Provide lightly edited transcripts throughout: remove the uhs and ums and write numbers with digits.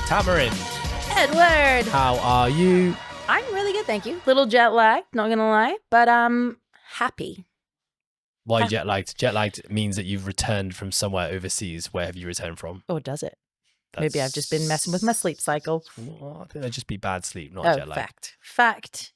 Tamarind. Edward. How are you? I'm really good, thank you. Little jet lagged, not gonna lie, but happy. Why jet lagged? Jet lagged means that you've returned from somewhere overseas. Where have you returned from? Or does it? Maybe I've just been messing with my sleep cycle. Well, I think that'd just be bad sleep, not jet lag. Fact.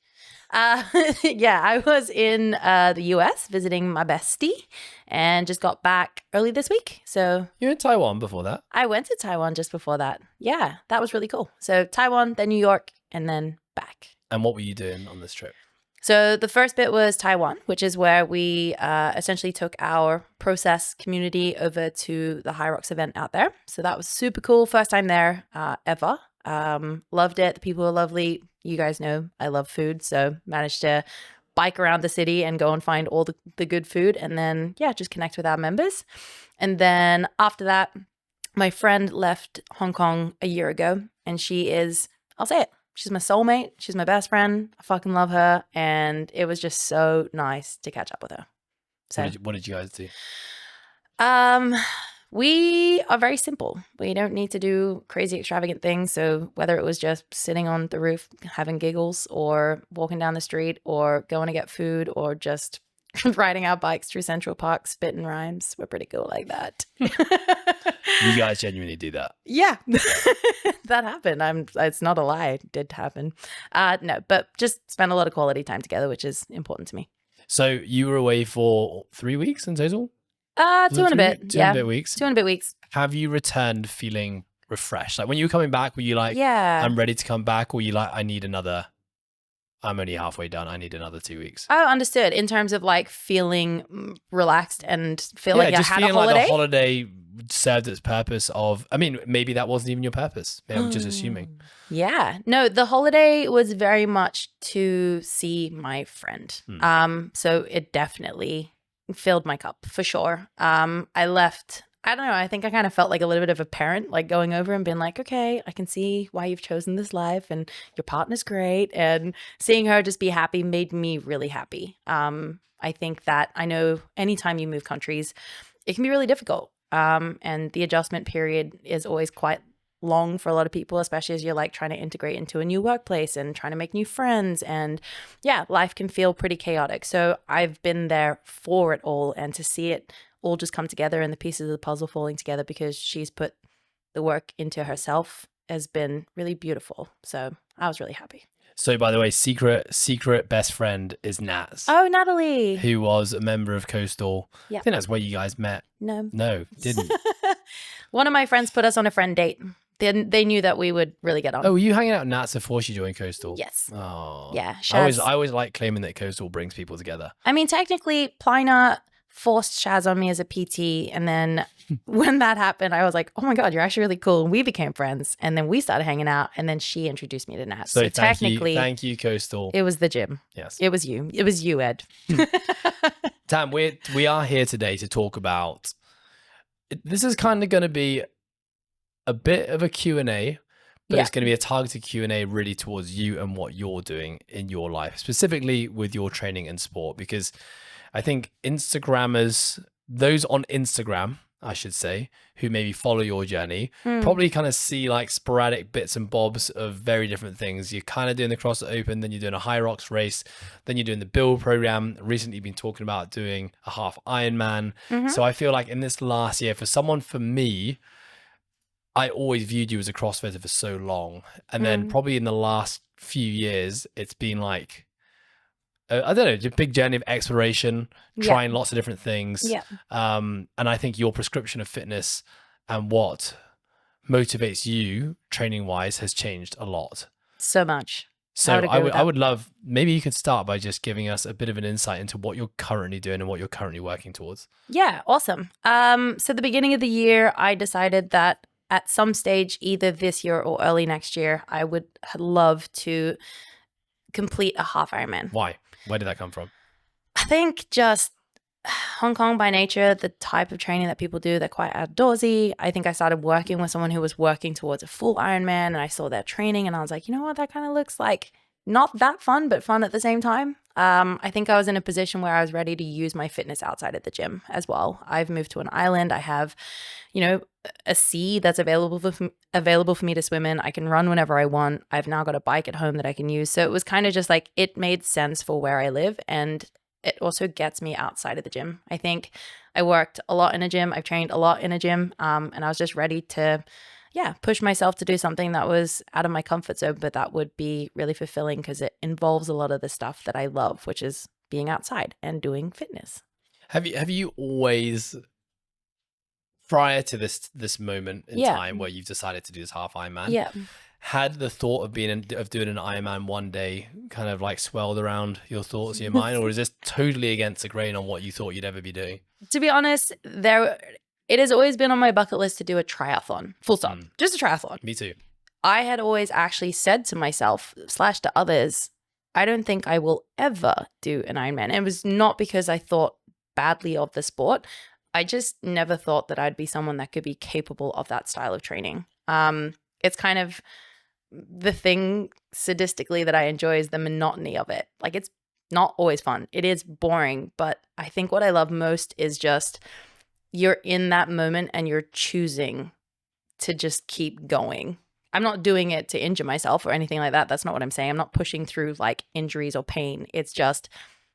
Yeah, I was in the US visiting my bestie and just got back early this week. So you were in Taiwan before that? I went to Taiwan just before that. Yeah, that was really cool. So Taiwan, then New York, and then back. And what were you doing on this trip? So the first bit was Taiwan, which is where we essentially took our process community over to the HYROX event out there. So that was super cool. First time there ever. Loved it. The people were lovely. You guys know I love food, so managed to bike around the city and go and find all the good food, and then just connect with our members. And then after that, my friend left Hong Kong a year ago, and she is, I'll say it, she's my soulmate. She's my best friend. I fucking love her, and it was just so nice to catch up with her. So what did you guys do? We are very simple. We don't need to do crazy extravagant things. So whether it was just sitting on the roof having giggles, or walking down the street, or going to get food, or just riding our bikes through Central Park spitting rhymes, we're pretty cool like that. You guys genuinely do that? Yeah. That happened. It's not a lie. It did happen. No, but just spend a lot of quality time together, which is important to me. So you were away for 3 weeks in total? 2 and a bit. 2 and a bit weeks. 2 and a bit weeks. Have you returned feeling refreshed? Like when you were coming back, were you like, I'm ready to come back? Or were you like, I'm only halfway done. I need another 2 weeks. Oh, understood. In terms of like feeling relaxed and feel like I had a holiday? Like the holiday served its purpose of, I mean, maybe that wasn't even your purpose. Maybe I'm just assuming. Yeah. No, the holiday was very much to see my friend. So it definitely filled my cup for sure. I left, I don't know, I think I kind of felt like a little bit of a parent, like going over and being like, okay, I can see why you've chosen this life and your partner's great. And seeing her just be happy made me really happy. I think that I know anytime you move countries, it can be really difficult. And the adjustment period is always quite long for a lot of people, especially as you're like trying to integrate into a new workplace and trying to make new friends, and life can feel pretty chaotic. So I've been there for it all, and to see it all just come together and the pieces of the puzzle falling together because she's put the work into herself has been really beautiful. So I was really happy. So by the way, secret best friend is Nats. Oh, Natalie. Who was a member of Coastal. Yeah. I think that's where you guys met. No, didn't. One of my friends put us on a friend date. They knew that we would really get on. Oh, were you hanging out with Nats before she joined Coastal? Yes. Oh. Yeah. I always like claiming that Coastal brings people together. I mean, technically, Plina forced Shaz on me as a PT. And then when that happened, I was like, oh my God, you're actually really cool. And we became friends. And then we started hanging out. And then she introduced me to Nat. So technically, thank you, Coastal. It was the gym. Yes. It was you. It was you, Ed. Tam, we are here today to talk about, this is kind of going to be a bit of a Q&A, but it's going to be a targeted Q&A really towards you and what you're doing in your life, specifically with your training and sport, because I think Instagrammers, those on Instagram, I should say, who maybe follow your journey, probably kind of see like sporadic bits and bobs of very different things. You're kind of doing the CrossFit Open, then you're doing a HYROX race, then you're doing the build program. Recently you've been talking about doing a half Ironman. So I feel like in this last year, for me, I always viewed you as a CrossFitter for so long. And then probably in the last few years, it's been like, I don't know, a big journey of exploration, trying lots of different things. And I think your prescription of fitness and what motivates you training wise has changed a lot. So much. So I would love, maybe you could start by just giving us a bit of an insight into what you're currently doing and what you're currently working towards. Yeah, awesome. So the beginning of the year, I decided that at some stage, either this year or early next year, I would love to complete a half Ironman. Why? Where did that come from? I think just Hong Kong by nature, the type of training that people do, they're quite outdoorsy. I think I started working with someone who was working towards a full Ironman, and I saw their training and I was like, you know what, that kind of looks like not that fun, but fun at the same time. I think I was in a position where I was ready to use my fitness outside of the gym as well. I've moved to an island. I have, you know, a sea that's available for me to swim in. I can run whenever I want. I've now got a bike at home that I can use. So it was kind of just like, it made sense for where I live, and it also gets me outside of the gym. I think I worked a lot in a gym. I've trained a lot in a gym, and I was just ready to push myself to do something that was out of my comfort zone, but that would be really fulfilling because it involves a lot of the stuff that I love, which is being outside and doing fitness. Have you always, prior to this moment in time where you've decided to do this half Ironman, had the thought of doing an Ironman one day kind of like swirled around your thoughts in your mind, or is this totally against the grain on what you thought you'd ever be doing? To be honest, it has always been on my bucket list to do a triathlon, full stop, just a triathlon. Me too. I had always actually said to myself / to others, I don't think I will ever do an Ironman. It was not because I thought badly of the sport. I just never thought that I'd be someone that could be capable of that style of training. It's kind of the thing sadistically that I enjoy is the monotony of it. Like, it's not always fun. It is boring, but I think what I love most is just you're in that moment and you're choosing to just keep going. I'm not doing it to injure myself or anything like that. That's not what I'm saying. I'm not pushing through like injuries or pain. It's just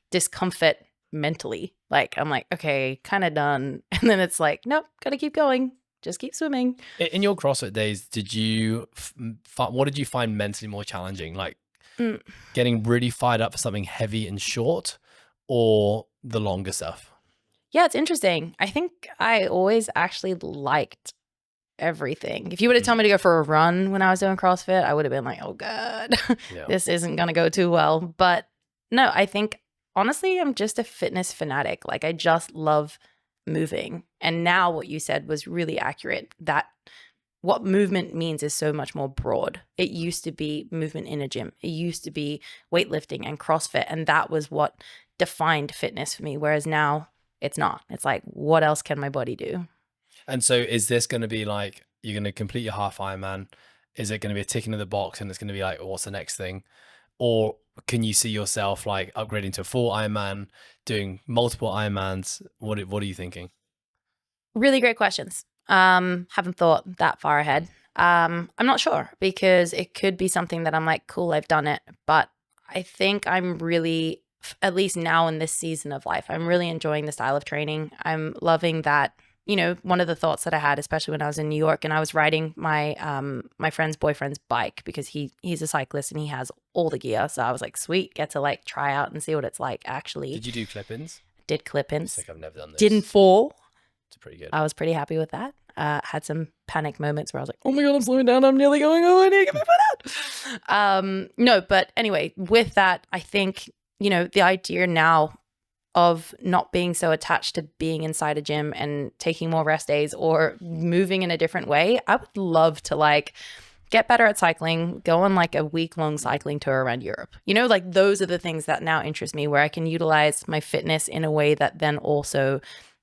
discomfort mentally. Like, I'm like, okay, kind of done. And then it's like, nope, gotta keep going. Just keep swimming. In your CrossFit days, what did you find mentally more challenging? Like getting really fired up for something heavy and short, or the longer stuff? Yeah, it's interesting. I think I always actually liked everything. If you would have told me to go for a run when I was doing CrossFit, I would have been like, oh God, this isn't going to go too well. But no, I think honestly, I'm just a fitness fanatic. Like, I just love moving. And now what you said was really accurate, that what movement means is so much more broad. It used to be movement in a gym. It used to be weightlifting and CrossFit. And that was what defined fitness for me. Whereas now it's not. It's like, what else can my body do? And so is this going to be like, you're going to complete your half Ironman? Is it going to be a tick in the box and it's going to be like, what's the next thing? Or can you see yourself like upgrading to a full Ironman, doing multiple Ironmans? What are you thinking? Really great questions. Haven't thought that far ahead. I'm not sure, because it could be something that I'm like, cool, I've done it. But I think I'm really, at least now in this season of life, I'm really enjoying the style of training. I'm loving that. You know, one of the thoughts that I had, especially when I was in New York and I was riding my my friend's boyfriend's bike, because he's a cyclist and he has all the gear. So I was like, sweet, get to like try out and see what it's like actually. Did you do clip-ins? Did clip-ins. I think I've never done this. Didn't fall. It's pretty good. I was pretty happy with that. Had some panic moments where I was like, oh my God, I'm slowing down. I'm nearly going, oh, I need to get my foot out. No, but anyway, with that, I think, you know, the idea now of not being so attached to being inside a gym and taking more rest days or moving in a different way, I would love to like get better at cycling, go on like a week-long cycling tour around Europe. You know, like those are the things that now interest me, where I can utilize my fitness in a way that then also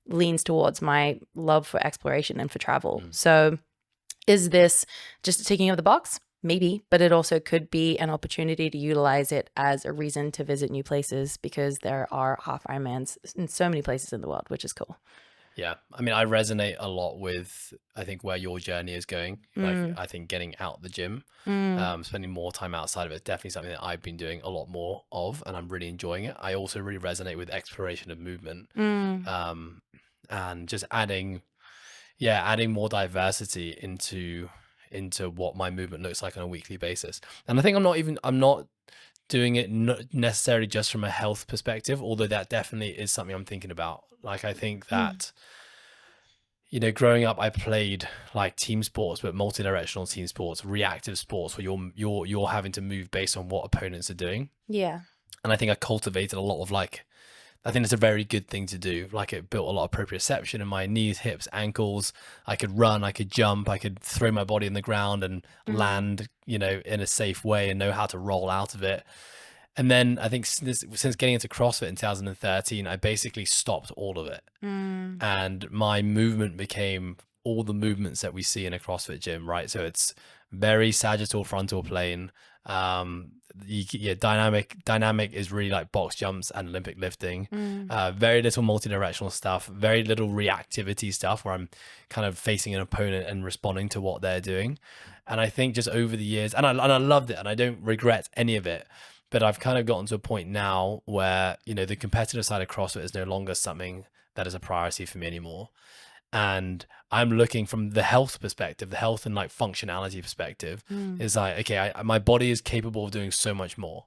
leans towards my love for exploration and for travel. So is this just a ticking of the box? Maybe, but it also could be an opportunity to utilize it as a reason to visit new places, because there are half Ironmans in so many places in the world, which is cool. Yeah. I mean, I resonate a lot with, I think, where your journey is going. Like, I think getting out the gym, spending more time outside of it is definitely something that I've been doing a lot more of, and I'm really enjoying it. I also really resonate with exploration of movement, and just adding more diversity into what my movement looks like on a weekly basis. And I think I'm not doing it necessarily just from a health perspective, although that definitely is something I'm thinking about. Like, I think that, you know, growing up, I played like team sports, but multi-directional team sports, reactive sports, where you're having to move based on what opponents are doing. Yeah. And I think I cultivated a lot of like, I think it's a very good thing to do. Like, it built a lot of proprioception in my knees, hips, ankles. I could run, I could jump, I could throw my body in the ground and land, you know, in a safe way and know how to roll out of it. And then I think since getting into CrossFit in 2013, I basically stopped all of it. And my movement became all the movements that we see in a CrossFit gym, right? So it's very sagittal frontal plane. Dynamic is really like box jumps and Olympic lifting. Very little multi-directional stuff, very little reactivity stuff where I'm kind of facing an opponent and responding to what they're doing. And I think just over the years, and I loved it, and I don't regret any of it, but I've kind of gotten to a point now where, you know, the competitive side of CrossFit is no longer something that is a priority for me anymore. And I'm looking from the health perspective, the health and like functionality perspective is like, okay, my body is capable of doing so much more.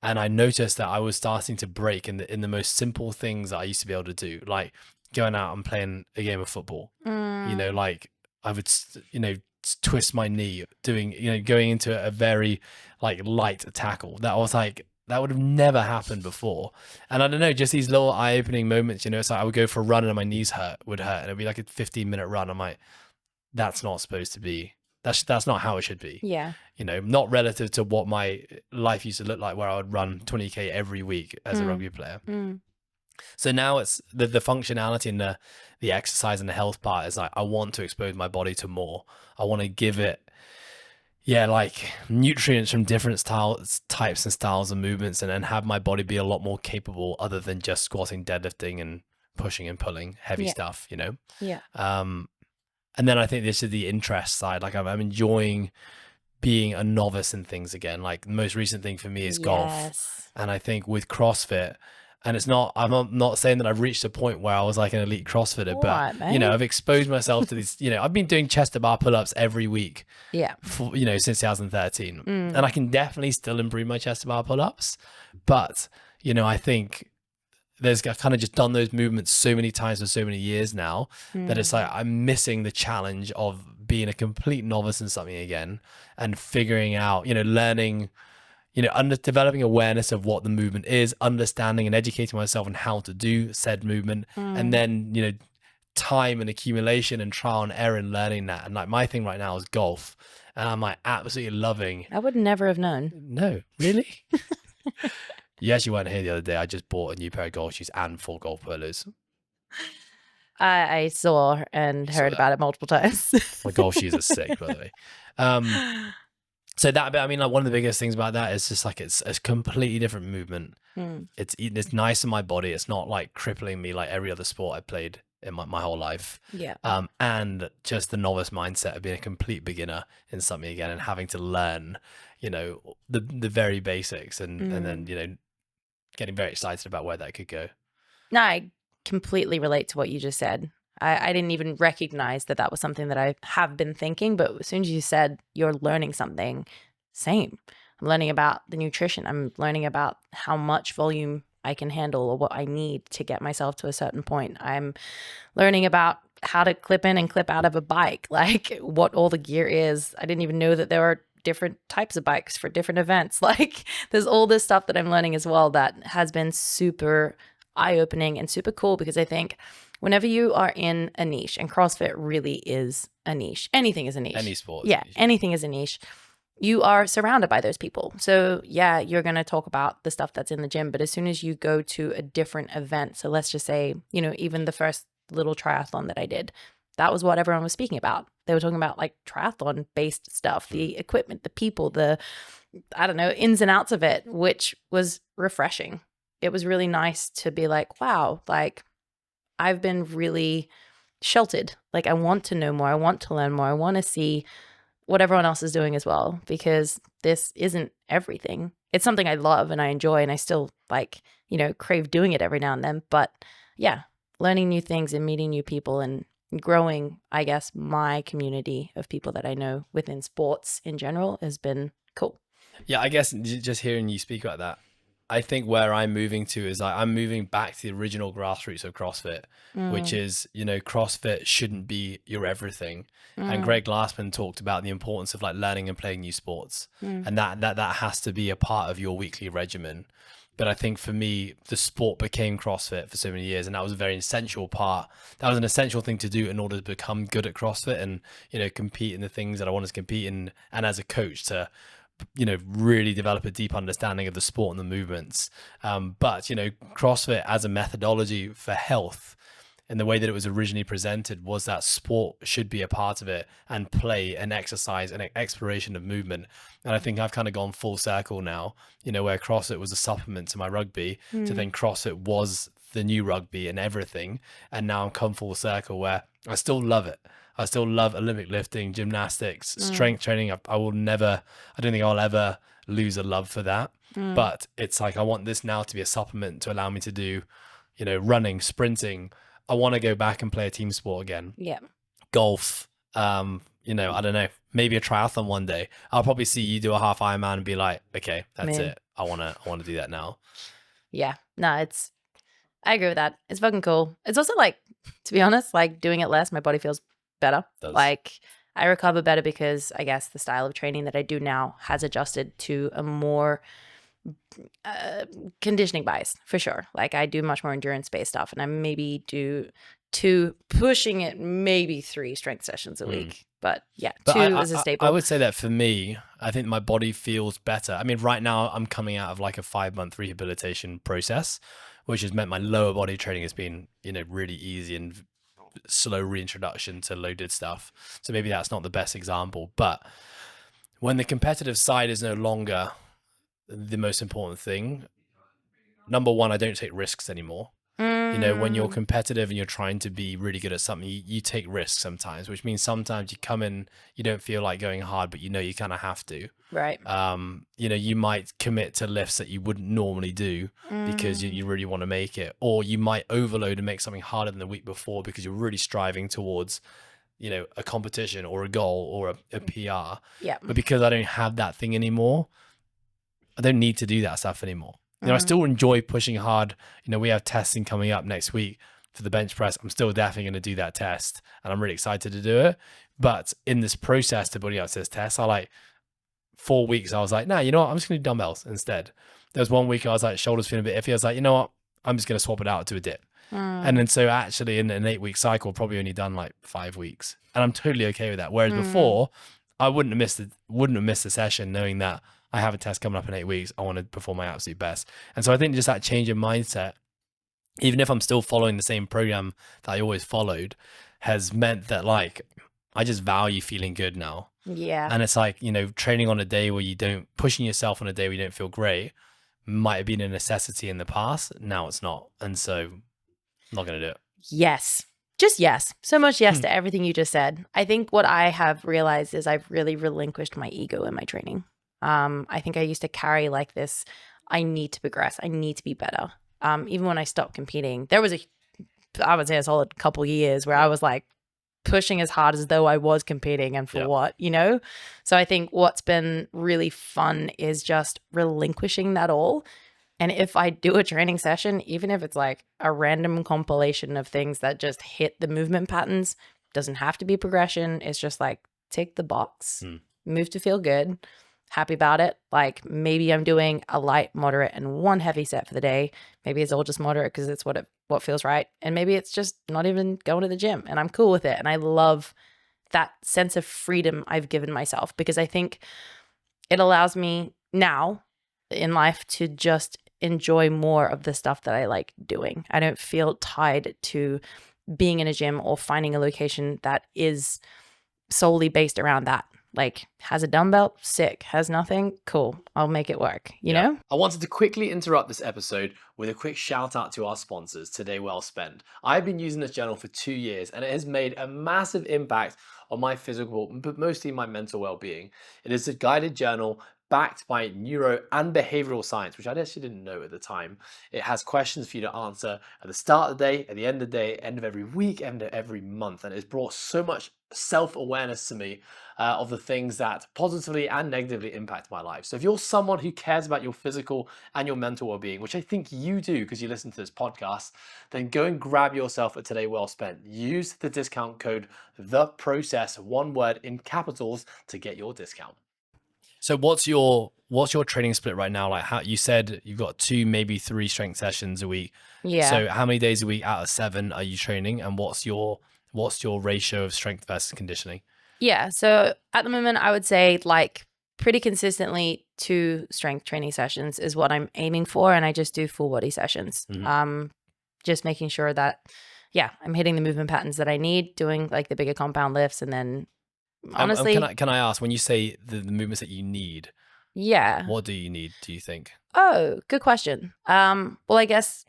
And I noticed that I was starting to break in the most simple things that I used to be able to do, like going out and playing a game of football. You know, like I would, you know, twist my knee doing, you know, going into a very like light tackle. That was like, that would have never happened before. And I don't know, just these little eye-opening moments, you know, it's like I would go for a run and my knees would hurt. And it'd be like a 15-minute run. I'm like, that's not supposed to be, that's not how it should be. Yeah. You know, not relative to what my life used to look like, where I would run 20K every week as a rugby player. So now it's the functionality and the exercise and the health part is like, I want to expose my body to more. I want to give it, like nutrients from different types and styles of movements, and have my body be a lot more capable other than just squatting, deadlifting, and pushing and pulling heavy stuff, you know? Yeah. And then I think this is the interest side. Like I'm enjoying being a novice in things again. Like the most recent thing for me is golf. And I think with CrossFit, and I'm not saying that I've reached a point where I was like an elite CrossFitter, but you know, I've exposed myself to these, you know, I've been doing chest to bar pull-ups every week. For, you know, since 2013. And I can definitely still improve my chest to bar pull-ups. But, you know, I think I've kind of just done those movements so many times for so many years now that it's like I'm missing the challenge of being a complete novice in something again and figuring out, you know, learning, you know, developing awareness of what the movement is, understanding and educating myself on how to do said movement, and then, you know, time and accumulation and trial and error and learning that. And like my thing right now is golf, and I'm like absolutely loving. I would never have known. No, really? You actually weren't here the other day. I just bought a new pair of golf shoes and 4 golf polos. I saw and heard about it multiple times. My golf shoes are sick, by the way. So that, I mean, like one of the biggest things about that is just like it's a completely different movement. It's nice in my body. It's not like crippling me like every other sport I played in my whole life. And just the novice mindset of being a complete beginner in something again and having to learn, you know, the very basics and then, you know, getting very excited about where that could go. No, I completely relate to what you just said. I didn't even recognize that was something that I have been thinking, but as soon as you said you're learning something, same. I'm learning about the nutrition. I'm learning about how much volume I can handle or what I need to get myself to a certain point. I'm learning about how to clip in and clip out of a bike, like what all the gear is. I didn't even know that there were different types of bikes for different events. Like there's all this stuff that I'm learning as well that has been super eye-opening and super cool, because I think whenever you are in a niche, and CrossFit really is a niche, anything is a niche. Any sport. Yeah, anything is a niche. You are surrounded by those people. So yeah, you're going to talk about the stuff that's in the gym, but as soon as you go to a different event, so let's just say, you know, even the first little triathlon that I did, that was what everyone was speaking about. They were talking about like triathlon based stuff, the equipment, the people, the, I don't know, ins and outs of it, which was refreshing. It was really nice to be like, wow, like I've been really sheltered. Like I want to know more. I want to learn more. I want to see what everyone else is doing as well, because this isn't everything. It's something I love and I enjoy, and I still like, you know, crave doing it every now and then. But yeah, learning new things and meeting new people and growing, I guess, my community of people that I know within sports in general has been cool. Yeah, I guess just hearing you speak about that, I think where I'm moving to is like I'm moving back to the original grassroots of CrossFit, which is, you know, CrossFit shouldn't be your everything. And Greg Glassman talked about the importance of like learning and playing new sports, and that has to be a part of your weekly regimen. But I think for me, the sport became CrossFit for so many years, and that was a very essential part. That was an essential thing to do in order to become good at CrossFit and, you know, compete in the things that I wanted to compete in, and as a coach to, you know, really develop a deep understanding of the sport and the movements. But, you know, CrossFit as a methodology for health and the way that it was originally presented was that sport should be a part of it, and play and exercise and exploration of movement. And I think I've kind of gone full circle now, where CrossFit was a supplement to my rugby, to then CrossFit was the new rugby and everything. And now I'm come full circle where I still love it. I still love Olympic lifting, gymnastics, strength training. I don't think I'll ever lose a love for that. But it's like, I want this now to be a supplement to allow me to do, running, sprinting. I want to go back and play a team sport again. Yeah. Golf. I don't know, maybe a triathlon one day. I'll probably see you do a half Ironman and be like, okay, that's it. I want to do that now. Yeah. No, I agree with that. It's fucking cool. It's also like, to be honest, like doing it less, my body feels better. Like I recover better because I guess the style of training that I do now has adjusted to a more conditioning bias, for sure. Like I do much more endurance-based stuff, and I maybe do 2, pushing it, maybe 3 strength sessions a week. But yeah, 2 is a staple. I would say that for me, I think my body feels better. I mean, right now I'm coming out of like a 5-month rehabilitation process, which has meant my lower body training has been, really easy and slow reintroduction to loaded stuff. So maybe that's not the best example, but when the competitive side is no longer the most important thing, number one, I don't take risks anymore. When you're competitive and you're trying to be really good at something, you take risks sometimes, which means sometimes you come in, you don't feel like going hard, but you kind of have to. Right. You might commit to lifts that you wouldn't normally do because you really want to make it, or you might overload and make something harder than the week before because you're really striving towards, a competition or a goal or a PR. Yeah. But because I don't have that thing anymore, I don't need to do that stuff anymore. I still enjoy pushing hard. We have testing coming up next week for the bench press. I'm still definitely going to do that test, and I'm really excited to do it. But in this process to building out this test, 4 weeks, I was like, nah, you know what? I'm just going to do dumbbells instead. There was 1 week I was like, shoulders feeling a bit iffy. I was like, you know what? I'm just going to swap it out to a dip. And then so actually in an 8-week cycle, probably only done like 5 weeks, and I'm totally okay with that. Whereas before, I wouldn't have missed the session knowing that I have a test coming up in 8 weeks. I want to perform my absolute best. And so I think just that change in mindset, even if I'm still following the same program that I always followed, has meant that like, I just value feeling good now. Yeah. And it's like, training on a day where pushing yourself on a day where you don't feel great might have been a necessity in the past. Now it's not. And so I'm not going to do it. Yes. Just yes. So much yes to everything you just said. I think what I have realized is I've really relinquished my ego in my training. I think I used to carry like this, I need to progress. I need to be better. Even when I stopped competing, there was I would say a solid couple years where I was like pushing as hard as though I was competing, and for what, So I think what's been really fun is just relinquishing that all. And if I do a training session, even if it's like a random compilation of things that just hit the movement patterns, doesn't have to be progression. It's just like tick the box, move to feel good. Happy about it. Like maybe I'm doing a light, moderate, and 1 heavy set for the day. Maybe it's all just moderate because it's what feels right. And maybe it's just not even going to the gym, and I'm cool with it. And I love that sense of freedom I've given myself, because I think it allows me now in life to just enjoy more of the stuff that I like doing. I don't feel tied to being in a gym or finding a location that is solely based around that. Like, has a dumbbell? Sick. Has nothing? Cool. I'll make it work, you know? I wanted to quickly interrupt this episode with a quick shout out to our sponsors, Today Well Spent. I've been using this journal for 2 years, and it has made a massive impact on my physical, but mostly my mental well-being. It is a guided journal backed by neuro and behavioral science, which I actually didn't know at the time. It has questions for you to answer at the start of the day, at the end of the day, end of every week, end of every month. And it's brought so much self-awareness to me of the things that positively and negatively impact my life. So if you're someone who cares about your physical and your mental well-being, which I think you do because you listen to this podcast, then go and grab yourself a Today Well Spent. Use the discount code THEPROCESS, one word in capitals, to get your discount. So what's your training split right now? Like, how you said you've got 2, maybe 3 strength sessions a week. Yeah. So how many days a week out of 7 are you training, and what's your ratio of strength versus conditioning? Yeah. So at the moment, I would say like pretty consistently 2 strength training sessions is what I'm aiming for. And I just do full body sessions. Just making sure that yeah, I'm hitting the movement patterns that I need, doing like the bigger compound lifts, and then And honestly, can I ask, when you say the movements that you need, yeah. what do you need, do you think? Oh, good question. Well, I guess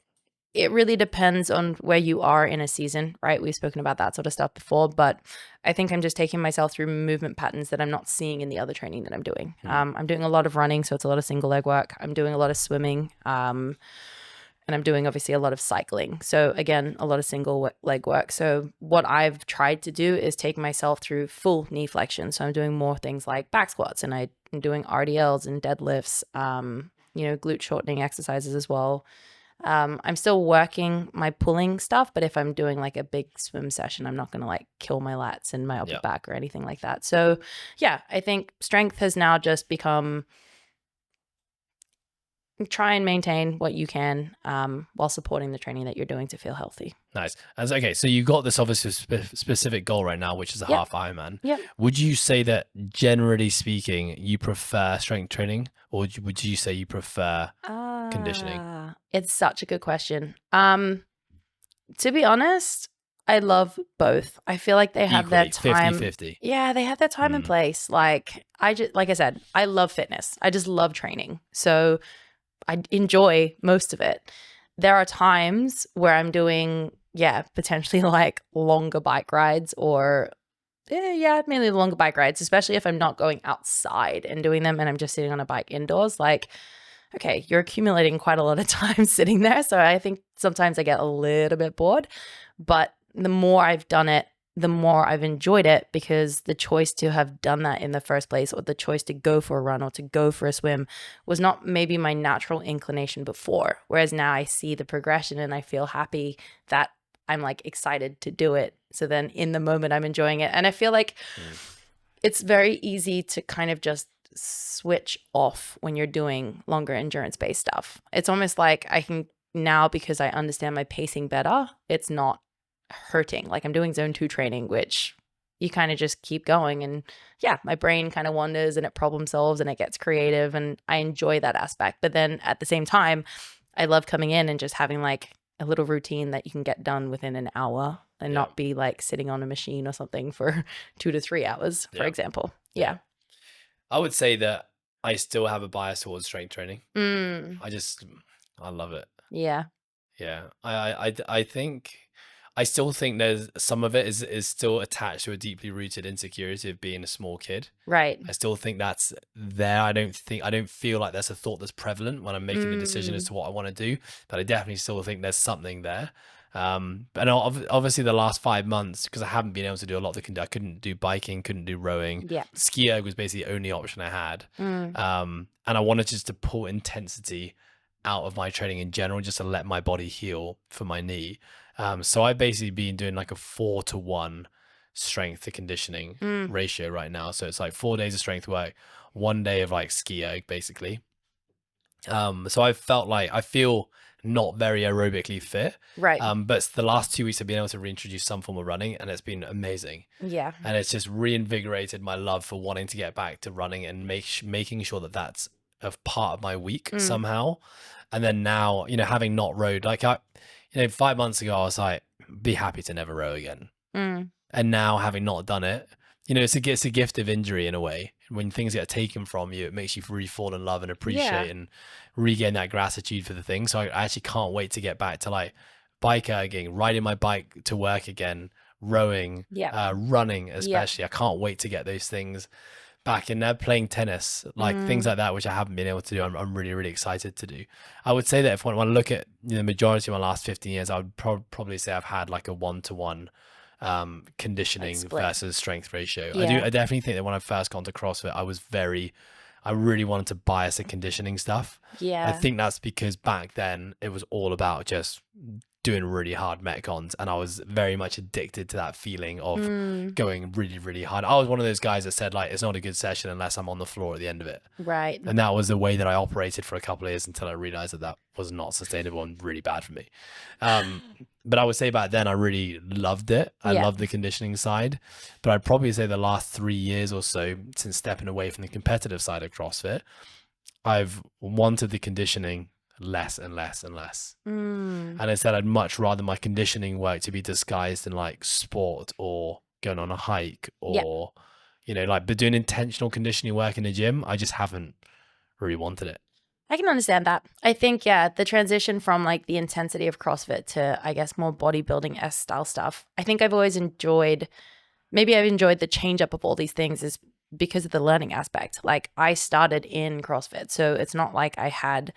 it really depends on where you are in a season, right? We've spoken about that sort of stuff before, but I think I'm just taking myself through movement patterns that I'm not seeing in the other training that I'm doing. I'm doing a lot of running, so it's a lot of single leg work. I'm doing a lot of swimming, and I'm doing obviously a lot of cycling. So again, a lot of single leg work. So what I've tried to do is take myself through full knee flexion. So I'm doing more things like back squats, and I'm doing RDLs and deadlifts, glute shortening exercises as well. I'm still working my pulling stuff, but if I'm doing like a big swim session, I'm not going to like kill my lats and my upper back or anything like that. So yeah, I think strength has now just become try and maintain what you can while supporting the training that you're doing to feel healthy. Nice. And okay, so you got this obviously specific goal right now, which is a half Ironman. Yep. Would you say that generally speaking, you prefer strength training, or would you say you prefer conditioning? It's such a good question. To be honest, I love both. I feel like they have their time. 50-50. Yeah, they have their time and place. Like I said, I love fitness. I just love training. So I enjoy most of it. There are times where I'm doing, potentially like longer bike rides or mainly longer bike rides, especially if I'm not going outside and doing them and I'm just sitting on a bike indoors. Like, okay, you're accumulating quite a lot of time sitting there. So I think sometimes I get a little bit bored, but the more I've done it, the more I've enjoyed it, because the choice to have done that in the first place, or the choice to go for a run or to go for a swim, was not maybe my natural inclination before. Whereas now I see the progression and I feel happy that I'm like excited to do it. So then in the moment I'm enjoying it. And I feel like it's very easy to kind of just switch off when you're doing longer endurance-based stuff. It's almost like I can now, because I understand my pacing better, it's not hurting. Like I'm doing zone 2 training, which you kind of just keep going, and my brain kind of wanders and it problem solves and it gets creative, and I enjoy that aspect. But then at the same time, I love coming in and just having like a little routine that you can get done within an hour and not be like sitting on a machine or something for 2 to 3 hours, for example. I would say that I still have a bias towards strength training. I love it. Yeah. I think I still think there's some of it is still attached to a deeply rooted insecurity of being a small kid. Right. I still think that's there. I don't feel like that's a thought that's prevalent when I'm making a decision as to what I want to do, but I definitely still think there's something there. And obviously the last 5 months, because I haven't been able to do a lot of I couldn't do biking, couldn't do rowing. Ski erg was basically the only option I had. And I wanted just to pull intensity out of my training in general, just to let my body heal for my knee. So I've basically been doing like a 4-to-1 strength to conditioning ratio right now. So it's like 4 days of strength work, 1 day of like ski erg basically. So I feel not very aerobically fit. Right. But the last 2 weeks I've been able to reintroduce some form of running, and it's been amazing. Yeah. And it's just reinvigorated my love for wanting to get back to running and making sure that that's a part of my week somehow. And then now, having not rowed, like 5 months ago, I was like, be happy to never row again. And now having not done it, it's a gift of injury in a way. When things get taken from you, it makes you really fall in love and appreciate and regain that gratitude for the thing. So I actually can't wait to get back to like bike erging, riding my bike to work again, rowing, running especially. I can't wait to get those things back in there, playing tennis, like things like that, which I haven't been able to do. I'm really, really excited to do. I would say that if when I look at the majority of my last 15 years, I would probably say I've had like a 1-to-1 conditioning versus strength ratio. I definitely think that when I first got into CrossFit, I really wanted to bias the conditioning stuff. I think that's because back then it was all about just doing really hard metcons, and I was very much addicted to that feeling of going really, really hard. I was one of those guys that said like, it's not a good session unless I'm on the floor at the end of it. Right. And that was the way that I operated for a couple of years until I realized that was not sustainable and really bad for me. But I would say back then I really loved it. I loved the conditioning side, but I'd probably say the last 3 years or so, since stepping away from the competitive side of CrossFit, I've wanted the conditioning less and less and less. Mm. And instead, I'd much rather my conditioning work to be disguised in like sport or going on a hike or, you know, like, but doing intentional conditioning work in the gym, I just haven't really wanted it. I can understand that. I think, yeah, the transition from like the intensity of CrossFit to, I guess, more bodybuilding style stuff. I think I've always enjoyed, maybe I've enjoyed the change up of all these things is because of the learning aspect. Like I started in CrossFit, so it's not like I had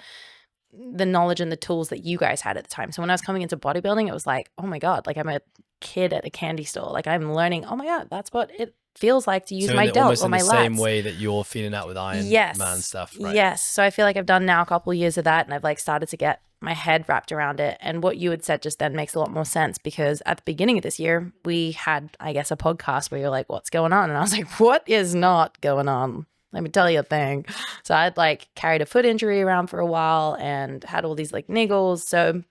the knowledge and the tools that you guys had at the time. So when I was coming into bodybuilding, it was like, oh my God, like I'm a kid at a candy store. Like I'm learning, oh my God, that's what it feels like to use So my delt or my lats. Almost in the same way that you're feeling that with Ironman stuff, right? Yes. So I feel like I've done now a couple of years of that and I've like started to get my head wrapped around it. And what you had said just then makes a lot more sense because at the beginning of this year, we had, I guess, a podcast where you're like, what's going on? And I was like, what is not going on? Let me tell you a thing. So I'd like carried a foot injury around for a while and had all these like niggles. So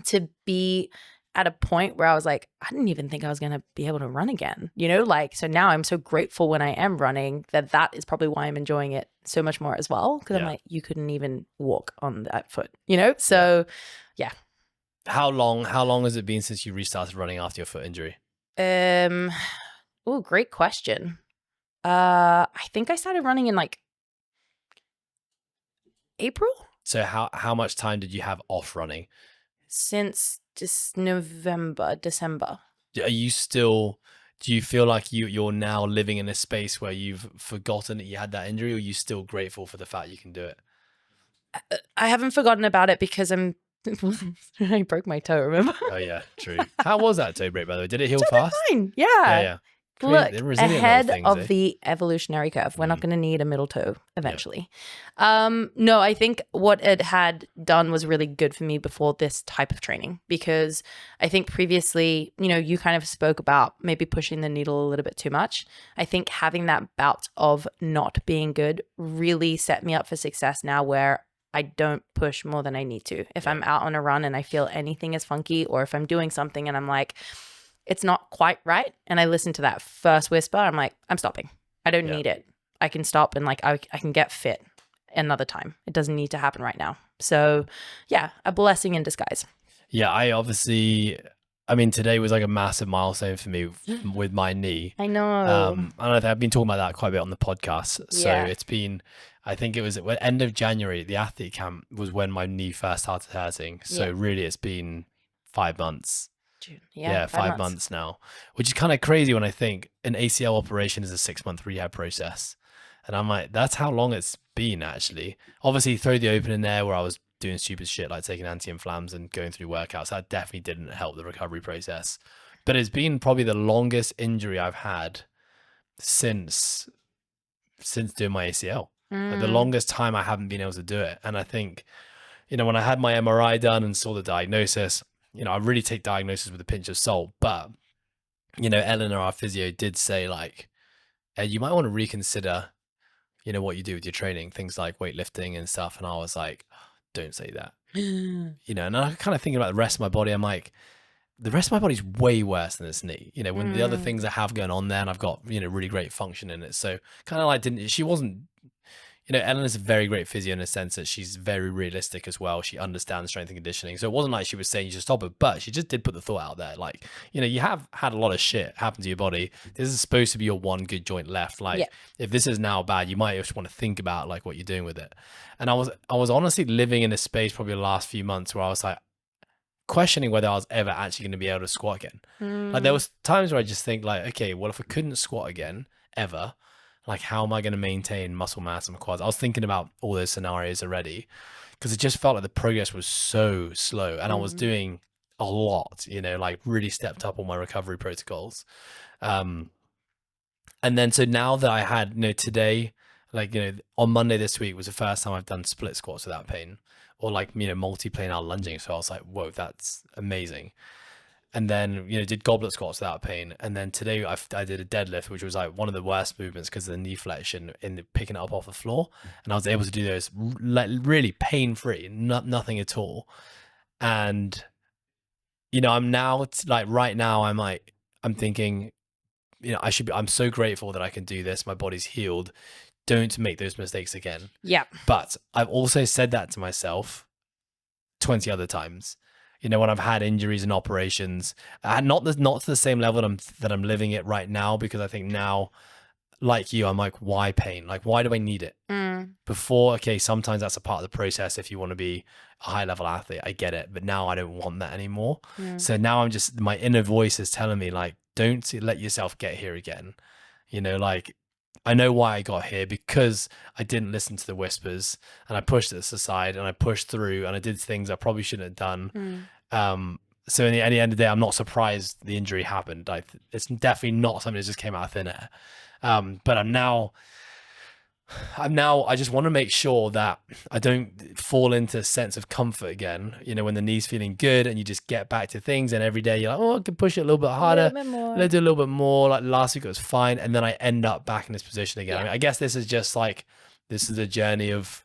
to be at a point where I was like, I didn't even think I was going to be able to run again, you know, like, so now I'm so grateful when I am running that is probably why I'm enjoying it so much more as well. Cause I'm like, you couldn't even walk on that foot, you know? So yeah. How long has it been since you restarted running after your foot injury? Oh, great question. I think I started running in like April. So how much time did you have off running? Since December. Do you feel like you're now living in a space where you've forgotten that you had that injury, or are you still grateful for the fact you can do it? I haven't forgotten about it because I broke my toe, remember? Oh yeah, true. How was that toe break, by the way? Did it heal fast? Fine. Yeah. Yeah. Look, ahead things, of the evolutionary curve. We're not going to need a middle toe eventually. No, I think what it had done was really good for me before this type of training because I think previously, you know, you kind of spoke about maybe pushing the needle a little bit too much. I think having that bout of not being good really set me up for success now where I don't push more than I need to. If I'm out on a run and I feel anything is funky or if I'm doing something and I'm like, it's not quite right. And I listen to that first whisper. I'm like, I'm stopping. I don't need it. I can stop and like, I can get fit another time. It doesn't need to happen right now. So yeah, a blessing in disguise. Yeah. I mean, today was like a massive milestone for me with my knee. I know. And I've been talking about that quite a bit on the podcast. So it's been, I think it was at the end of January, the athlete camp was when my knee first started hurting. So really it's been 5 months. June. Yeah, 5 months now, which is kind of crazy when I think an ACL operation is a 6-month rehab process. And I'm like, that's how long it's been actually. Obviously throw the open in there where I was doing stupid shit like taking anti-inflams and going through workouts. That definitely didn't help the recovery process. But it's been probably the longest injury I've had since doing my ACL. Like the longest time I haven't been able to do it. And I think, you know, when I had my MRI done and saw the diagnosis, you know, I really take diagnosis with a pinch of salt, but, you know, Eleanor, our physio, did say like, you might want to reconsider, you know, what you do with your training, things like weightlifting and stuff. And I was like, don't say that, you know, and I kind of think about the rest of my body. I'm like, the rest of my body's way worse than this knee, you know, when the other things I have going on there and I've got, you know, really great function in it. So kind of like she wasn't, you know, Eleanor's a very great physio in a sense that she's very realistic as well. She understands strength and conditioning. So it wasn't like she was saying you should stop it, but she just did put the thought out there. Like, you know, you have had a lot of shit happen to your body. This is supposed to be your one good joint left. Like if this is now bad, you might just want to think about like what you're doing with it. And I was honestly living in a space probably the last few months where I was like questioning whether I was ever actually going to be able to squat again. Like there was times where I just think like, okay, well, if I couldn't squat again ever, like, how am I going to maintain muscle mass in my quads? I was thinking about all those scenarios already because it just felt like the progress was so slow and I was doing a lot, you know, like really stepped up on my recovery protocols. And then, so now that I had, you know, today, like, you know, on Monday this week was the first time I've done split squats without pain or like, you know, multi-planar lunging. So I was like, whoa, that's amazing. And then, you know, did goblet squats without pain. And then today I did a deadlift, which was like one of the worst movements because of the knee flexion in the picking it up off the floor. And I was able to do those like really pain-free, nothing at all. And, you know, I'm now like right now I'm thinking, you know, I'm so grateful that I can do this. My body's healed. Don't make those mistakes again. Yeah. But I've also said that to myself 20 other times. When I've had injuries and operations, not to the same level that I'm living it right now, because I think now, like you, I'm like, why pain? Like, why do I need it? Before, okay, sometimes that's a part of the process if you want to be a high level athlete. I get it. But now I don't want that anymore. So now my inner voice is telling me, like, don't let yourself get here again. Like, I know why I got here, because I didn't listen to the whispers, and I pushed this aside, and I pushed through, and I did things I probably shouldn't have done. So at the end of the day, I'm not surprised the injury happened. It's definitely not something that just came out of thin air. But I just want to make sure that I don't fall into a sense of comfort again, when the knee's feeling good and you just get back to things, and every day you're like, oh, I can push it a little bit harder, let's do a little bit more. Like last week it was fine. And then I end up back in this position again. I mean, I guess this is just like, this is a journey of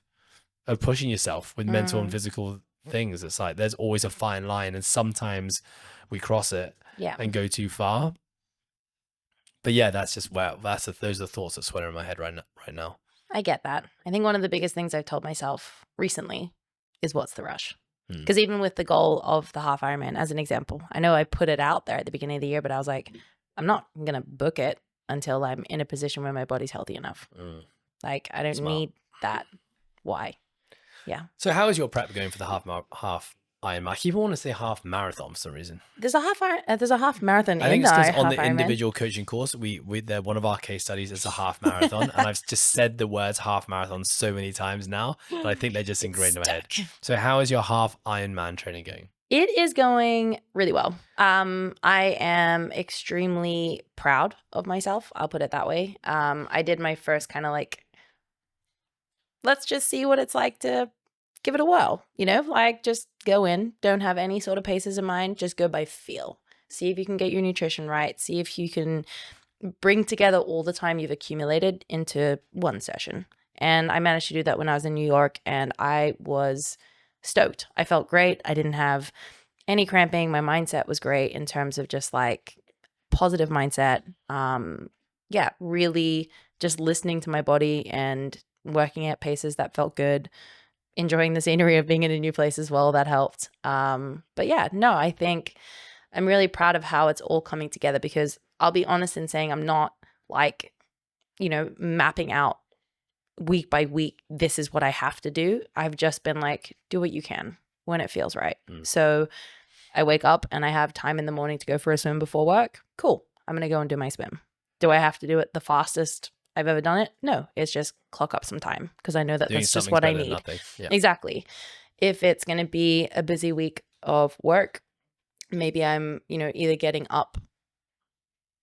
pushing yourself with mental and physical things. It's like, there's always a fine line, and sometimes we cross it and go too far. But yeah, that's just those are the thoughts that swirl in my head right now. I get that. I think one of the biggest things I've told myself recently is, what's the rush? Because even with the goal of the Half Ironman, as an example, I know I put it out there at the beginning of the year, but I was like, I'm not going to book it until I'm in a position where my body's healthy enough. Like, I don't need that. Why? Yeah. So how is your prep going for the half Ironman? I keep wanting to say half marathon for some reason. There's a half marathon. I think it's because on the individual coaching course, they're one of our case studies is a half marathon, and I've just said the words half marathon so many times now, but I think they're just ingrained in my head. So how is your half Ironman training going? It is going really well. I am extremely proud of myself. I'll put it that way. I did my first kind of like, let's just see what it's like to give it a whirl, like just go in, don't have any sort of paces in mind, just go by feel. See if you can get your nutrition right. See if you can bring together all the time you've accumulated into one session. And I managed to do that when I was in New York, and I was stoked. I felt great. I didn't have any cramping. My mindset was great in terms of just like positive mindset. Really just listening to my body and working at paces that felt good. Enjoying the scenery of being in a new place as well, that helped. But yeah, no, I think I'm really proud of how it's all coming together, because I'll be honest in saying I'm not like, mapping out week by week, this is what I have to do. I've just been like, do what you can when it feels right. So I wake up and I have time in the morning to go for a swim before work. Cool. I'm going to go and do my swim. Do I have to do it the fastest I've ever done it? No, it's just clock up some time, because I know that that's just what I need. Yeah. Exactly. If it's going to be a busy week of work, maybe I'm, either getting up.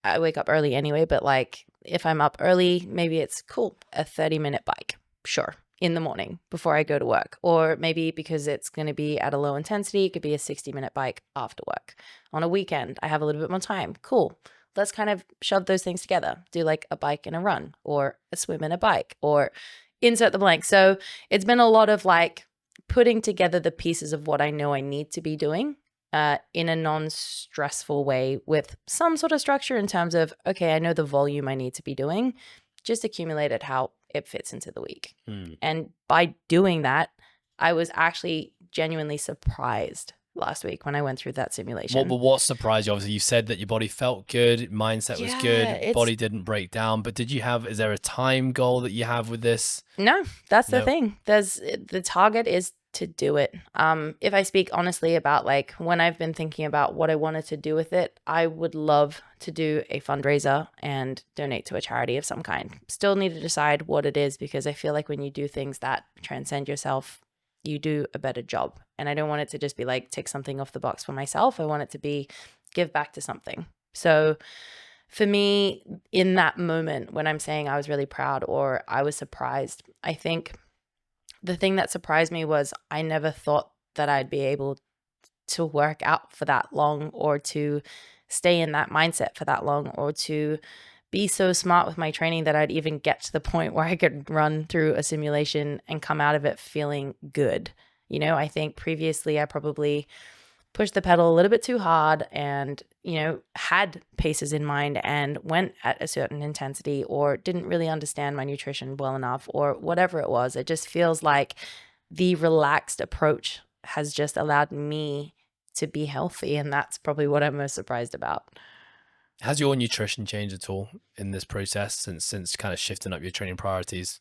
I wake up early anyway, but like if I'm up early, maybe it's cool, a 30-minute bike, sure, in the morning before I go to work. Or maybe because it's going to be at a low intensity, it could be a 60-minute bike after work. On a weekend, I have a little bit more time. Cool. Let's kind of shove those things together. Do like a bike and a run, or a swim and a bike, or insert the blank. So it's been a lot of like putting together the pieces of what I know I need to be doing in a non-stressful way, with some sort of structure in terms of, okay, I know the volume I need to be doing, just accumulate it how it fits into the week. And by doing that, I was actually genuinely surprised last week when I went through that simulation. But what surprised you? Obviously, you said that your body felt good, mindset was good, body didn't break down. But is there a time goal that you have with this? No, that's the thing. The target is to do it. If I speak honestly about like when I've been thinking about what I wanted to do with it, I would love to do a fundraiser and donate to a charity of some kind. Still need to decide what it is, because I feel like when you do things that transcend yourself, you do a better job. And I don't want it to just be like tick something off the box for myself. I want it to be give back to something. So for me, in that moment when I'm saying I was really proud or I was surprised, I think the thing that surprised me was I never thought that I'd be able to work out for that long, or to stay in that mindset for that long, or to be so smart with my training that I'd even get to the point where I could run through a simulation and come out of it feeling good. I think previously I probably pushed the pedal a little bit too hard and, had paces in mind and went at a certain intensity, or didn't really understand my nutrition well enough, or whatever it was. It just feels like the relaxed approach has just allowed me to be healthy. And that's probably what I'm most surprised about. Has your nutrition changed at all in this process since kind of shifting up your training priorities?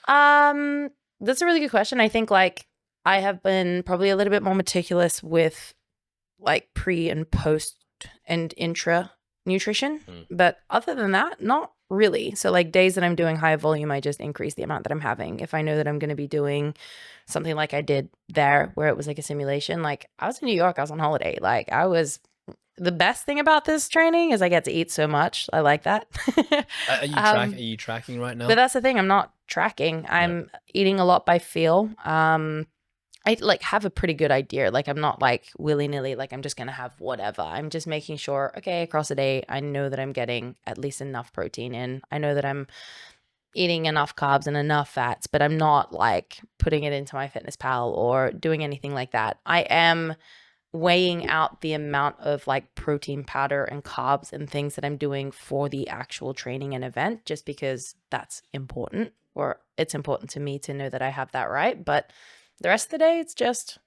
That's a really good question. I think like I have been probably a little bit more meticulous with like pre and post and intra nutrition. But other than that, not really. So like days that I'm doing high volume, I just increase the amount that I'm having. If I know that I'm going to be doing something like I did there where it was like a simulation, like I was in New York, I was on holiday. Like the best thing about this training is I get to eat so much. I like that. Are you tracking right now? But that's the thing. I'm not tracking. I'm eating a lot by feel. I like have a pretty good idea. Like I'm not like willy-nilly, like I'm just going to have whatever. I'm just making sure, okay, across the day, I know that I'm getting at least enough protein in. I know that I'm eating enough carbs and enough fats, but I'm not like putting it into MyFitnessPal or doing anything like that. I am weighing out the amount of like protein powder and carbs and things that I'm doing for the actual training and event, just because that's important, or it's important to me to know that I have that right. But the rest of the day, it's just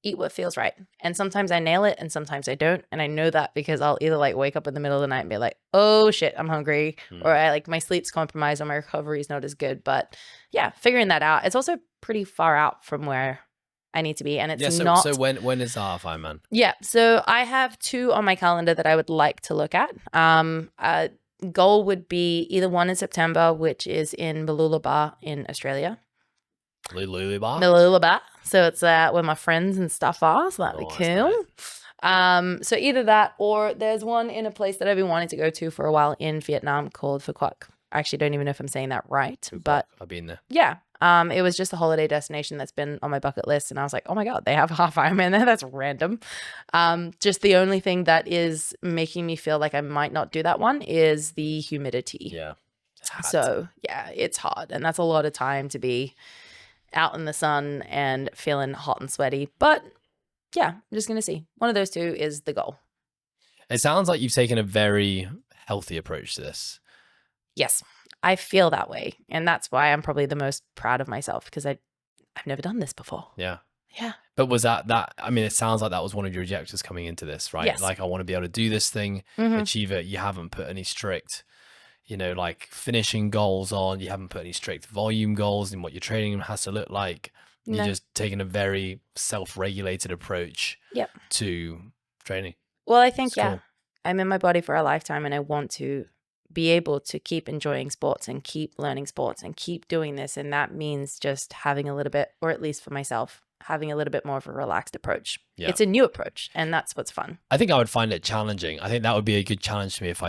eat what feels right. And sometimes I nail it and sometimes I don't. And I know that because I'll either like wake up in the middle of the night and be like, oh shit, I'm hungry. Or I like my sleep's compromised or my recovery is not as good. But yeah, figuring that out. It's also pretty far out from where I need to be. And it's not. So when is the Half Ironman? Yeah. So I have 2 on my calendar that I would like to look at. Goal would be either one in September, which is in Mooloolaba in Australia. Mooloolaba. So it's where my friends and stuff are. So that'd be cool. Nice. So either that, or there's one in a place that I've been wanting to go to for a while in Vietnam called Phu Quoc. I actually don't even know if I'm saying that right, but I've been there. Yeah. It was just a holiday destination that's been on my bucket list. And I was like, oh my God, they have a Half Ironman there. That's random. Just the only thing that is making me feel like I might not do that one is the humidity. Yeah. So yeah, it's hard. And that's a lot of time to be out in the sun and feeling hot and sweaty. But yeah, I'm just going to see. One of those 2 is the goal. It sounds like you've taken a very healthy approach to this. Yes, I feel that way. And that's why I'm probably the most proud of myself, because I've never done this before. Yeah. Yeah. But was that, I mean, it sounds like that was one of your objectives coming into this, right? Yes. Like, I want to be able to do this thing, achieve it. You haven't put any strict, like finishing goals on. You haven't put any strict volume goals in what your training has to look like. You're just taking a very self-regulated approach to training. Well, I think, cool. I'm in my body for a lifetime, and I want to be able to keep enjoying sports and keep learning sports and keep doing this. And that means just having a little bit, or at least for myself, having a little bit more of a relaxed approach. Yeah. It's a new approach, and that's what's fun. I think I would find it challenging. I think that would be a good challenge to me if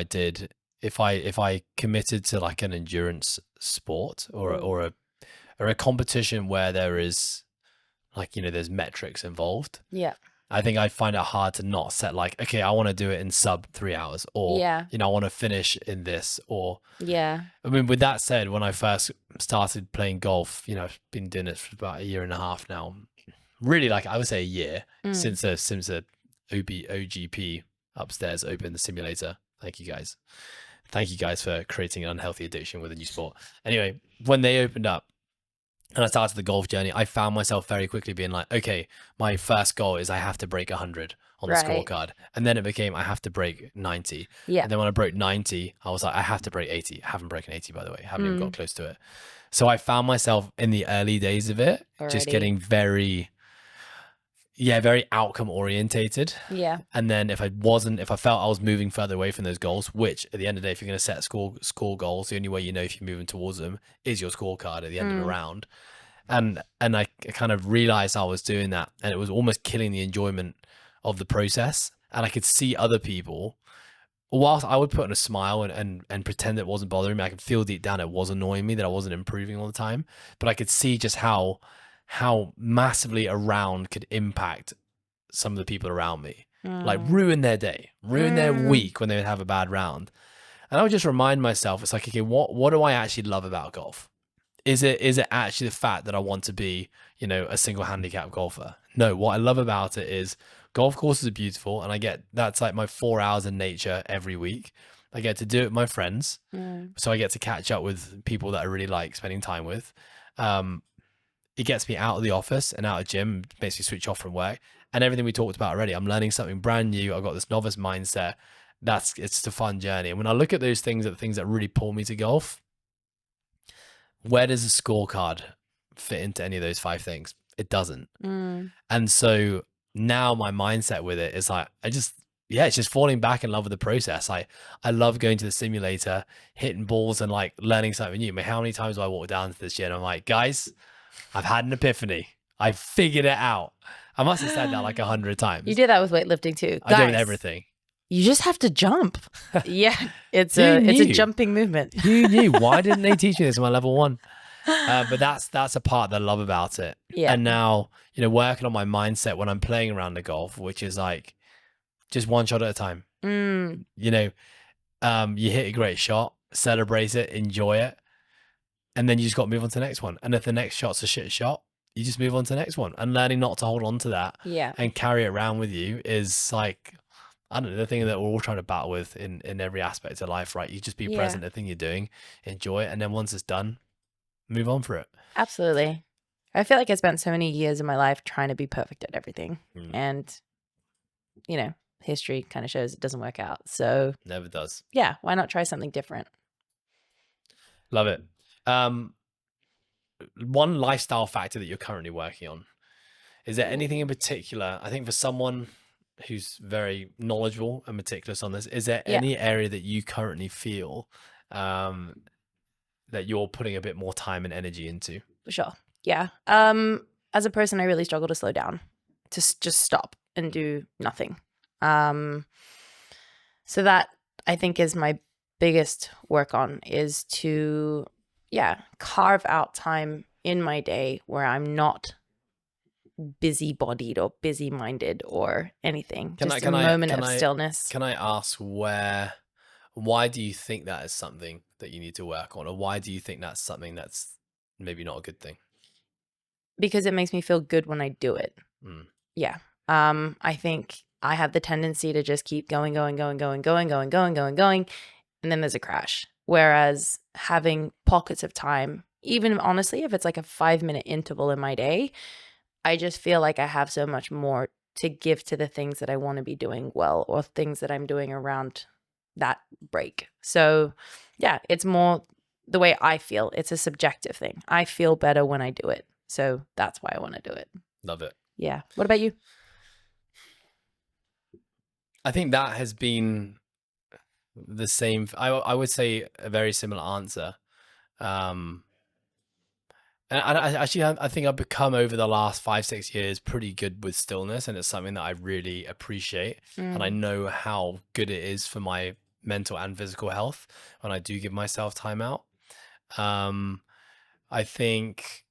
I committed to like an endurance sport or a competition where there is like, there's metrics involved. Yeah. I think I find it hard to not set like, okay, I want to do it in sub 3 hours, or, I want to finish in this, or, I mean, with that said, when I first started playing golf, I've been doing it for about 1.5 years now, really, like I would say a year since the OGP upstairs opened the simulator. Thank you guys for creating an unhealthy addiction with a new sport. Anyway, when they opened up, and I started the golf journey, I found myself very quickly being like, okay, my first goal is I have to break 100 on the scorecard. And then it became, I have to break 90. Yeah. And then when I broke 90, I was like, I have to break 80. I haven't broken 80, by the way. I haven't even got close to it. So I found myself in the early days of it, just getting very outcome orientated. Yeah. And then if I felt I was moving further away from those goals, which at the end of the day, if you're going to set score goals, the only way you know if you're moving towards them is your scorecard at the end of the round. And I kind of realized I was doing that, and it was almost killing the enjoyment of the process. And I could see other people, whilst I would put on a smile and pretend it wasn't bothering me, I could feel deep down it was annoying me that I wasn't improving all the time. But I could see just how massively a round could impact some of the people around me, like ruin their day, ruin their week when they would have a bad round. And I would just remind myself, it's like, okay, what do I actually love about golf? Is it actually the fact that I want to be, a single handicap golfer? No, what I love about it is golf courses are beautiful, and that's like my 4 hours in nature every week. I get to do it with my friends. So I get to catch up with people that I really like spending time with. it gets me out of the office and out of gym, makes me switch off from work, and everything we talked about already. I'm learning something brand new. I've got this novice mindset. It's a fun journey. And when I look at those things, the things that really pull me to golf, where does a scorecard fit into any of those 5 things? It doesn't. And so now my mindset with it is like, it's just falling back in love with the process. I love going to the simulator, hitting balls and like learning something new. I mean, how many times do I walk down to this gym? I'm like, guys, I've had an epiphany. I figured it out. I must have said that like 100 times. You did that with weightlifting too. I do with everything. You just have to jump. Yeah, it's a jumping movement. Who knew? Why didn't they teach me this in my level 1? But that's a part that I love about it. Yeah. And now, working on my mindset when I'm playing around the golf, which is like just one shot at a time. You hit a great shot, celebrate it, enjoy it, and then you just got to move on to the next one. And if the next shot's a shit shot, you just move on to the next one. And learning not to hold on to that and carry it around with you is like, I don't know, the thing that we're all trying to battle with in every aspect of life, right? You just be present, the thing you're doing, enjoy it, and then once it's done, move on for it. Absolutely. I feel like I spent so many years of my life trying to be perfect at everything. And, history kind of shows it doesn't work out. So never does. Yeah. Why not try something different? Love it. One lifestyle factor that you're currently working on, is there anything in particular? I think for someone who's very knowledgeable and meticulous on this, is there any area that you currently feel that you're putting a bit more time and energy into? For sure. Yeah. As a person, I really struggle to slow down, to just stop and do nothing. So that I think is my biggest work on, is to, carve out time in my day where I'm not busy-bodied or busy-minded or anything. Just a moment of stillness. Can I ask why do you think that is something that you need to work on, or why do you think that's something that's maybe not a good thing? Because it makes me feel good when I do it. Yeah. I think I have the tendency to just keep going, and then there's a crash. Whereas having pockets of time, even honestly, if it's like a 5-minute interval in my day, I just feel like I have so much more to give to the things that I want to be doing well, or things that I'm doing around that break. So it's more the way I feel. It's a subjective thing. I feel better when I do it. So that's why I want to do it. Love it. Yeah. What about you? I think that has been the same. I would say a very similar answer. And I think I've become, over the last 5-6 years, pretty good with stillness, and it's something that I really appreciate. And I know how good it is for my mental and physical health when I do give myself time out. I think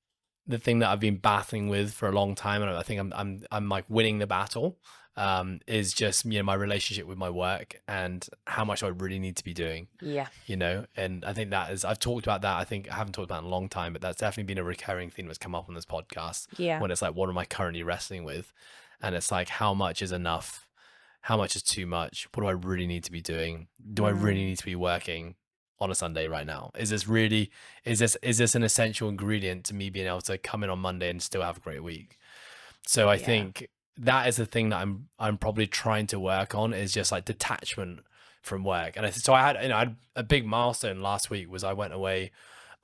the thing that I've been battling with for a long time, and I think I'm like winning the battle, is just my relationship with my work and how much I really need to be doing. And I think that is, I've talked about that. I think I haven't talked about it in a long time, but that's definitely been a recurring theme that's come up on this podcast. When it's like, what am I currently wrestling with? And it's like, how much is enough? How much is too much? What do I really need to be doing? Do I really need to be working on a Sunday right now? Is this an essential ingredient to me being able to come in on Monday and still have a great week? So I think that is the thing that I'm probably trying to work on, is just like detachment from work. And so I had a big milestone last week. Was I went away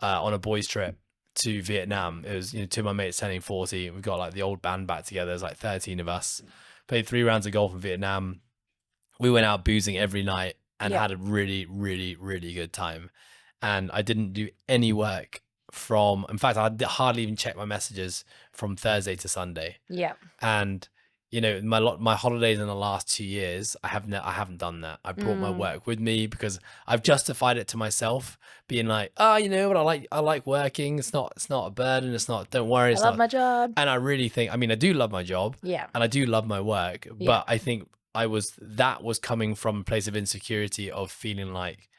on a boys trip to Vietnam. It was, two of my mates turning 40. We've got like the old band back together. There's like 13 of us. Played 3 rounds of golf in Vietnam. We went out boozing every night and had a really, really, really good time. And I didn't do any work in fact, I hardly even checked my messages from Thursday to Sunday. And my holidays in the last 2 years, I haven't done that. I brought my work with me because I've justified it to myself, being like, but I like working. It's not a burden. Don't worry. I love my job. And I really think, I do love my job. And I do love my work, but I think that was coming from a place of insecurity, of feeling like,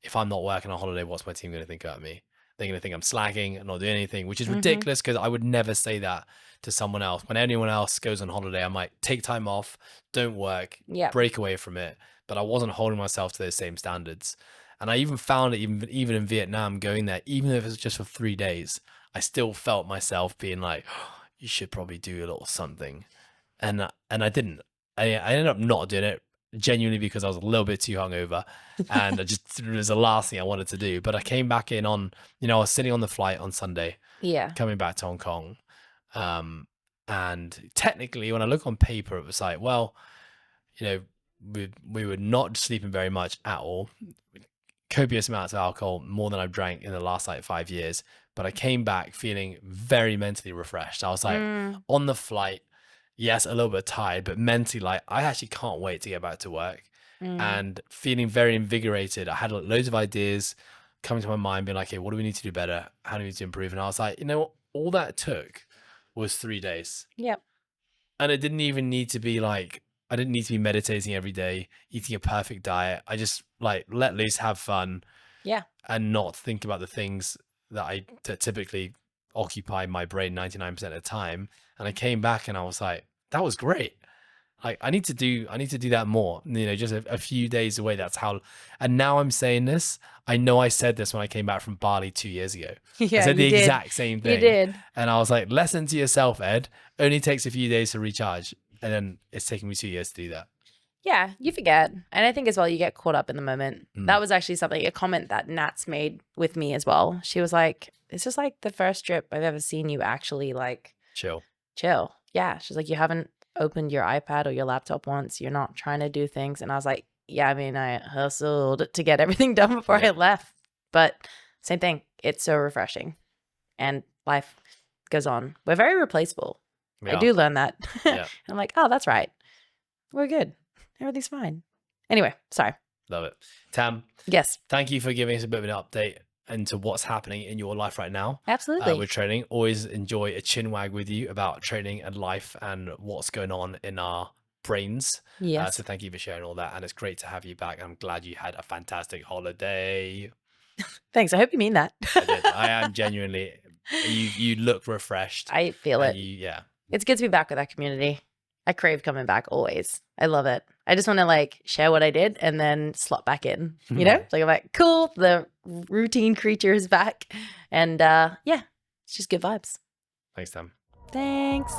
if I'm not working on holiday, what's my team going to think about me? They're going to think I'm slacking and not doing anything, which is ridiculous, because I would never say that to someone else. When anyone else goes on holiday, I'm like, take time off, don't work, break away from it. But I wasn't holding myself to those same standards. And I even found it even in Vietnam, going there, even if it was just for 3 days, I still felt myself being like, oh, you should probably do a little something. And I didn't. I ended up not doing it genuinely because I was a little bit too hungover, and it was the last thing I wanted to do. But I came back in on, I was sitting on the flight on Sunday, coming back to Hong Kong. And technically, when I look on paper, it was like, well, we were not sleeping very much at all, copious amounts of alcohol, more than I've drank in the last like 5 years. But I came back feeling very mentally refreshed. I was like, on the flight, yes, a little bit tired, but mentally, like, I actually can't wait to get back to work, and feeling very invigorated. I had loads of ideas coming to my mind, being like, hey, what do we need to do better? How do we need to improve? And I was like, all that took was 3 days. Yep. And it didn't even need to be like, I didn't need to be meditating every day, eating a perfect diet. I just like let loose, have fun, and not think about the things that typically occupy my brain 99% of the time. And I came back and I was like, that was great. Like, I need to do that more, just a few days away. That's how, and now I'm saying this, I know I said this when I came back from Bali 2 years ago. I said the exact same thing. You did. And I was like, listen to yourself, Ed. Only takes a few days to recharge. And then it's taken me 2 years to do that. Yeah, you forget. And I think as well, you get caught up in the moment. That was actually a comment that Nats made with me as well. She was like, this is like the first trip I've ever seen you actually like chill. Yeah. She's like, you haven't opened your iPad or your laptop once. You're not trying to do things. And I was like, yeah, I mean, I hustled to get everything done before I left. But same thing. It's so refreshing. And life goes on. We're very replaceable. I do learn that. I'm like, oh, that's right. We're good. Everything's fine. Anyway, sorry. Love it. Tam. Yes. Thank you for giving us a bit of an update into what's happening in your life right now. Absolutely. With training. Always enjoy a chin wag with you about training and life and what's going on in our brains. Yes. So thank you for sharing all that. And it's great to have you back. I'm glad you had a fantastic holiday. Thanks. I hope you mean that. I did. I am genuinely. You look refreshed. I feel it. Yeah. It's good to be back with that community. I crave coming back always. I love it. I just want to like share what I did and then slot back in, Like I'm like, cool, the routine creature is back. And it's just good vibes. Thanks, Tam. Thanks.